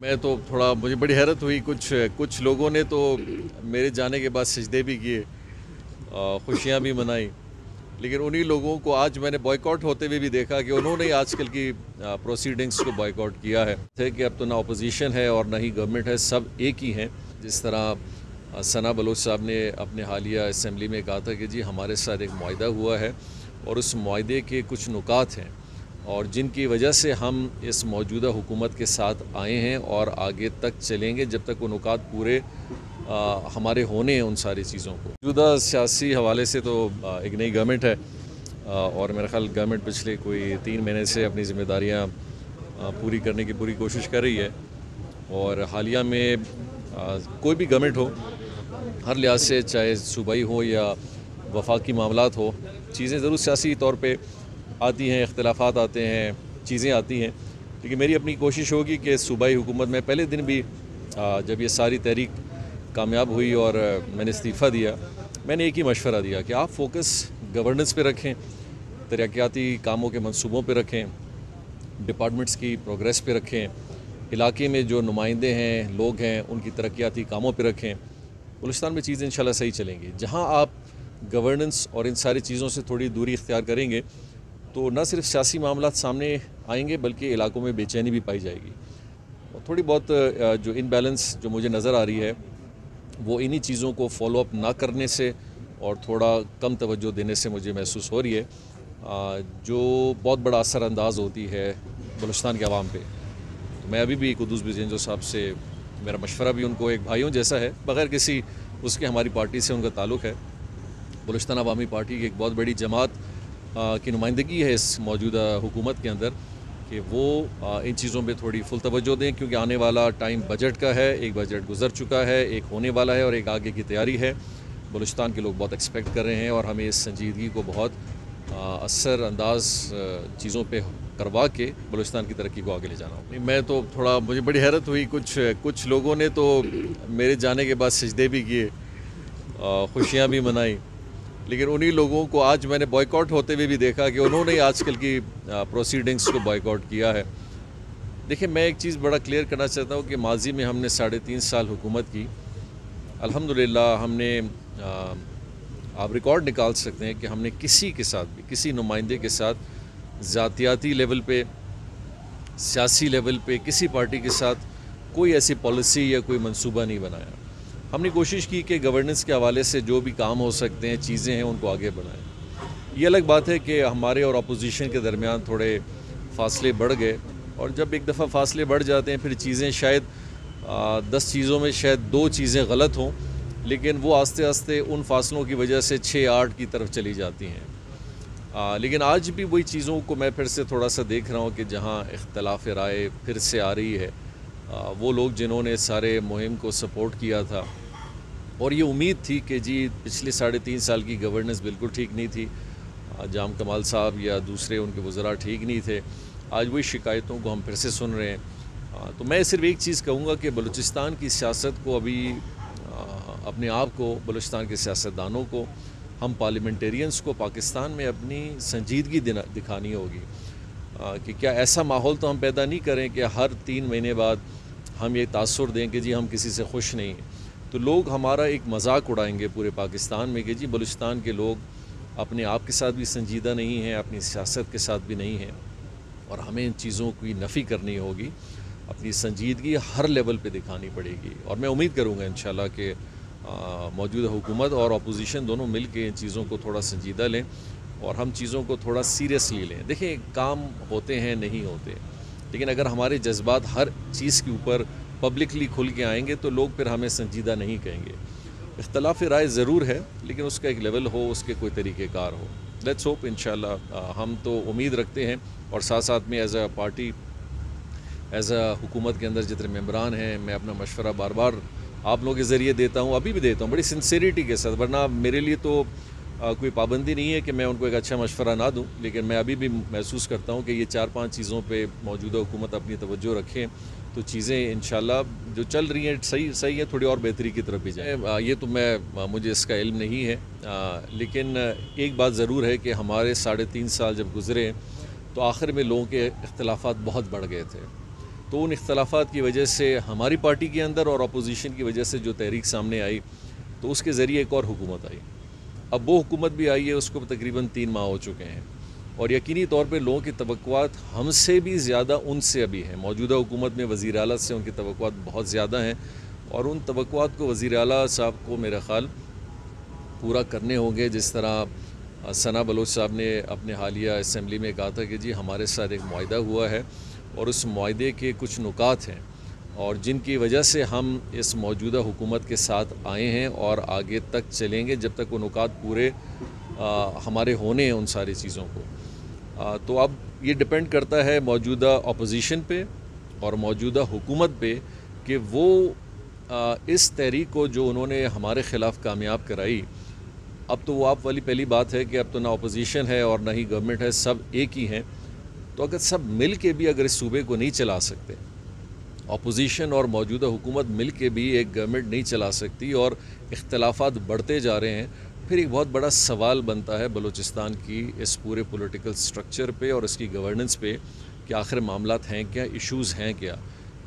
मैं तो थोड़ा मुझे बड़ी हैरत हुई कुछ लोगों ने तो मेरे जाने के बाद सजदे भी किए, खुशियाँ भी मनाई। लेकिन उन्हीं लोगों को आज मैंने बॉयकॉट होते हुए भी देखा कि उन्होंने ही आजकल की प्रोसीडिंग्स को बॉयकॉट किया है कि अब तो ना अपोजिशन है और ना ही गवर्नमेंट है, सब एक ही हैं। जिस तरह सना बलोच साहब ने अपने हालिया असम्बली में कहा था कि जी हमारे साथ एक मुआहदा हुआ है और उस मुआहदे के कुछ नुकात हैं और जिनकी वजह से हम इस मौजूदा हुकूमत के साथ आए हैं और आगे तक चलेंगे जब तक वो नुकात पूरे हमारे होने हैं उन सारी चीज़ों को। मौजूदा सियासी हवाले से तो एक नई गवर्नमेंट है और मेरा ख्याल गवर्नमेंट पिछले कोई 3 महीने से अपनी ज़िम्मेदारियाँ पूरी करने की पूरी कोशिश कर रही है और हालिया में कोई भी गवर्नमेंट हो, हर लिहाज से चाहे सूबाई हो या वफाकी मामलात हो, चीज़ें ज़रूर सियासी तौर पे आती हैं, इख्तिलाफात आते हैं, चीज़ें आती हैं। लेकिन मेरी अपनी कोशिश होगी कि सूबाई हुकूमत में पहले दिन भी जब ये सारी तहरीक कामयाब हुई और मैंने इस्तीफ़ा दिया, मैंने एक ही मशवरा दिया कि आप फोकस गवर्नेंस पे रखें, तरक्याती कामों के मंसूबों पे रखें, डिपार्टमेंट्स की प्रोग्रेस पे रखें, इलाके में जो नुमाइंदे हैं, लोग हैं, उनकी तरक्याती कामों पे रखें। बलूचिस्तान में चीज़ें इंशाल्लाह सही चलेंगी। जहाँ आप गवर्नेंस और इन सारी चीज़ों से थोड़ी दूरी इख्तियार करेंगे तो न सिर्फ सियासी मामलात सामने आएंगे बल्कि इलाकों में बेचैनी भी पाई जाएगी और थोड़ी बहुत जो इनबैलेंस जो मुझे नज़र आ रही है वो इन्हीं चीज़ों को फॉलो अप ना करने से और थोड़ा कम तवज्जो देने से मुझे महसूस हो रही है, जो बहुत बड़ा असरअंदाज होती है बलूचिस्तान के अवाम पे। तो मैं अभी भी कुद्दूस बिजेंजो साहब से मेरा मशवरा भी उनको एक भाइयों जैसा है, बग़ैर किसी उसके हमारी पार्टी से उनका ताल्लुक़ है। बलूचिस्तान अवामी पार्टी की एक बहुत बड़ी जमात की नुमाइंदगी है इस मौजूदा हुकूमत के अंदर कि वो इन चीज़ों पे थोड़ी फुल तवज्जो दें, क्योंकि आने वाला टाइम बजट का है। एक बजट गुजर चुका है, एक होने वाला है और एक आगे की तैयारी है। बलूचिस्तान के लोग बहुत एक्सपेक्ट कर रहे हैं और हमें इस संजीदगी को बहुत असरअंदाज चीज़ों पे करवा के बलूचिस्तान की तरक्की को आगे ले जाना होगा। मैं तो थोड़ा मुझे बड़ी हैरत हुई कुछ लोगों ने तो मेरे जाने के बाद सजदे भी किए, खुशियाँ भी मनाई। लेकिन उन्हीं लोगों को आज मैंने बॉयकॉट होते हुए भी देखा कि उन्होंने ही आजकल की प्रोसीडिंग्स को बॉयकॉट किया है। देखिए, मैं एक चीज़ बड़ा क्लियर करना चाहता हूँ कि माजी में हमने 3.5 साल हुकूमत की। अल्हम्दुलिल्लाह हमने आप रिकॉर्ड निकाल सकते हैं कि हमने किसी के साथ भी, किसी नुमाइंदे के साथ ज़ातियाती लेवल पे, सियासी लेवल पे किसी पार्टी के साथ कोई ऐसी पॉलिसी या कोई मंसूबा नहीं बनाया। हमने कोशिश की कि गवर्नेंस के हवाले से जो भी काम हो सकते हैं, चीज़ें हैं, उनको आगे बढ़ाएं। ये अलग बात है कि हमारे और अपोजिशन के दरमियान थोड़े फासले बढ़ गए और जब एक दफ़ा फासले बढ़ जाते हैं फिर चीज़ें शायद 10 चीज़ों में शायद 2 चीज़ें गलत हों, लेकिन वो आस्ते आस्ते उन फासलों की वजह से 6-8 की तरफ चली जाती हैं। लेकिन आज भी वही चीज़ों को मैं फिर से थोड़ा सा देख रहा हूँ कि जहाँ इख्तलाफ राय फिर से आ रही है, वो लोग जिन्होंने सारे मुहिम को सपोर्ट किया था और ये उम्मीद थी कि जी पिछले 3.5 साल की गवर्नेंस बिल्कुल ठीक नहीं थी, जाम कमाल साहब या दूसरे उनके वज़रा ठीक नहीं थे, आज वही शिकायतों को हम फिर से सुन रहे हैं। तो मैं सिर्फ एक चीज़ कहूँगा कि बलूचिस्तान की सियासत को अभी अपने आप को, बलूचिस्तान के सियासतदानों को, हम पार्लियामेंटेरियंस को पाकिस्तान में अपनी संजीदगी दिखानी होगी कि क्या ऐसा माहौल तो हम पैदा नहीं करें कि हर 3 महीने बाद हम ये तासुर दें कि जी हम किसी से खुश नहीं हैं। तो लोग हमारा एक मजाक उड़ाएंगे पूरे पाकिस्तान में कि जी बलूचिस्तान के लोग अपने आप के साथ भी संजीदा नहीं हैं, अपनी सियासत के साथ भी नहीं हैं और हमें इन चीज़ों की नफ़ी करनी होगी, अपनी संजीदगी हर लेवल पे दिखानी पड़ेगी। और मैं उम्मीद करूँगा इंशाल्लाह कि मौजूदा हुकूमत और अपोजिशन दोनों मिल के इन चीज़ों को थोड़ा संजीदा लें और हम चीज़ों को थोड़ा सीरियसली लें। देखिए, काम होते हैं, नहीं होते, लेकिन अगर हमारे जज्बात हर चीज़ के ऊपर पब्लिकली खुल के आएंगे तो लोग फिर हमें संजीदा नहीं कहेंगे। इख्तलाफ राय ज़रूर है, लेकिन उसका एक लेवल हो, उसके कोई तरीक़ेकार हो। लेट्स होप इंशाल्लाह। हम तो उम्मीद रखते हैं और साथ साथ में as a party, as a हुकूमत के अंदर जितने मेंबरान हैं, मैं अपना मशवरा बार बार आप लोगों के ज़रिए देता हूँ, अभी भी देता हूँ बड़ी सिंसियरिटी के साथ, वरना मेरे लिए तो कोई पाबंदी नहीं है कि मैं उनको एक अच्छा मशवरा ना दूं, लेकिन मैं अभी भी महसूस करता हूं कि ये 4-5 चीज़ों पे मौजूदा हुकूमत अपनी तवज्जो रखें तो चीज़ें इंशाल्लाह जो चल रही हैं सही है, थोड़ी और बेहतरी की तरफ भी जाए। ये तो मुझे इसका इल्म नहीं है, लेकिन एक बात ज़रूर है कि हमारे 3.5 साल जब गुज़रे तो आखिर में लोगों के इख्तलाफात बहुत बढ़ गए थे تو ان اختلافات کی وجہ سے ہماری پارٹی کے اندر اور اپوزیشن کی وجہ سے جو تحریک سامنے آئی تو اس کے ذریعے ایک اور حکومت آئی. اب وہ حکومت بھی آئی ہے, اس کو تقریباً 3 ماہ ہو چکے ہیں, اور یقینی طور پہ لوگوں کی توقعات ہم سے بھی زیادہ ان سے ابھی ہیں. موجودہ حکومت میں وزیر اعلیٰ سے ان کی توقعات بہت زیادہ ہیں, اور ان توقعات کو وزیر اعلیٰ صاحب کو میرا خیال پورا کرنے ہوں گے. جس طرح ثنا بلوچ صاحب نے اپنے حالیہ اسمبلی میں کہا تھا کہ جی ہمارے ساتھ ایک معاہدہ ہوا ہے اور اس معاہدے کے کچھ نکات ہیں اور جن کی وجہ سے ہم اس موجودہ حکومت کے ساتھ آئے ہیں اور آگے تک چلیں گے جب تک وہ نکات پورے ہمارے ہونے ہیں ان ساری چیزوں کو. تو اب یہ ڈپینڈ کرتا ہے موجودہ اپوزیشن پہ اور موجودہ حکومت پہ کہ وہ اس تحریک کو جو انہوں نے ہمارے خلاف کامیاب کرائی, اب تو وہ آپ والی پہلی بات ہے کہ اب تو نہ اپوزیشن ہے اور نہ ہی گورنمنٹ ہے, سب ایک ہی ہیں. تو اگر سب مل کے بھی اگر اس صوبے کو نہیں چلا سکتے, اپوزیشن اور موجودہ حکومت مل کے بھی ایک گورنمنٹ نہیں چلا سکتی اور اختلافات بڑھتے جا رہے ہیں, پھر ایک بہت بڑا سوال بنتا ہے بلوچستان کی اس پورے پولیٹیکل سٹرکچر پہ اور اس کی گورننس پہ کہ آخر معاملات ہیں کیا, ایشوز ہیں کیا.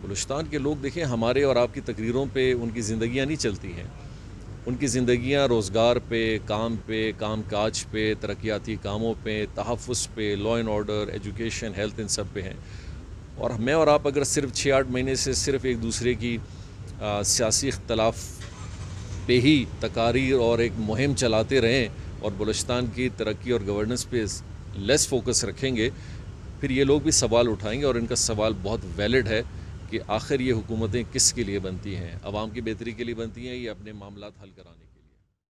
بلوچستان کے لوگ دیکھیں ہمارے اور آپ کی تقریروں پہ ان کی زندگیاں نہیں چلتی ہیں. ان کی زندگیاں روزگار پہ, کام کاج پہ, ترقیاتی کاموں پہ, تحفظ پہ, law and order, education, health, ان سب پہ ہیں. اور میں اور آپ اگر صرف 6-8 مہینے سے صرف ایک دوسرے کی سیاسی اختلاف پہ ہی تقاریر اور ایک مہم چلاتے رہیں اور بلوچستان کی ترقی اور گورننس پہ لیس فوکس رکھیں گے, پھر یہ لوگ بھی سوال اٹھائیں گے. اور ان کا سوال بہت ویلڈ ہے کہ آخر یہ حکومتیں کس کے لیے بنتی ہیں, عوام کی بہتری کے لیے بنتی ہیں یا اپنے معاملات حل کرانے کے لیے.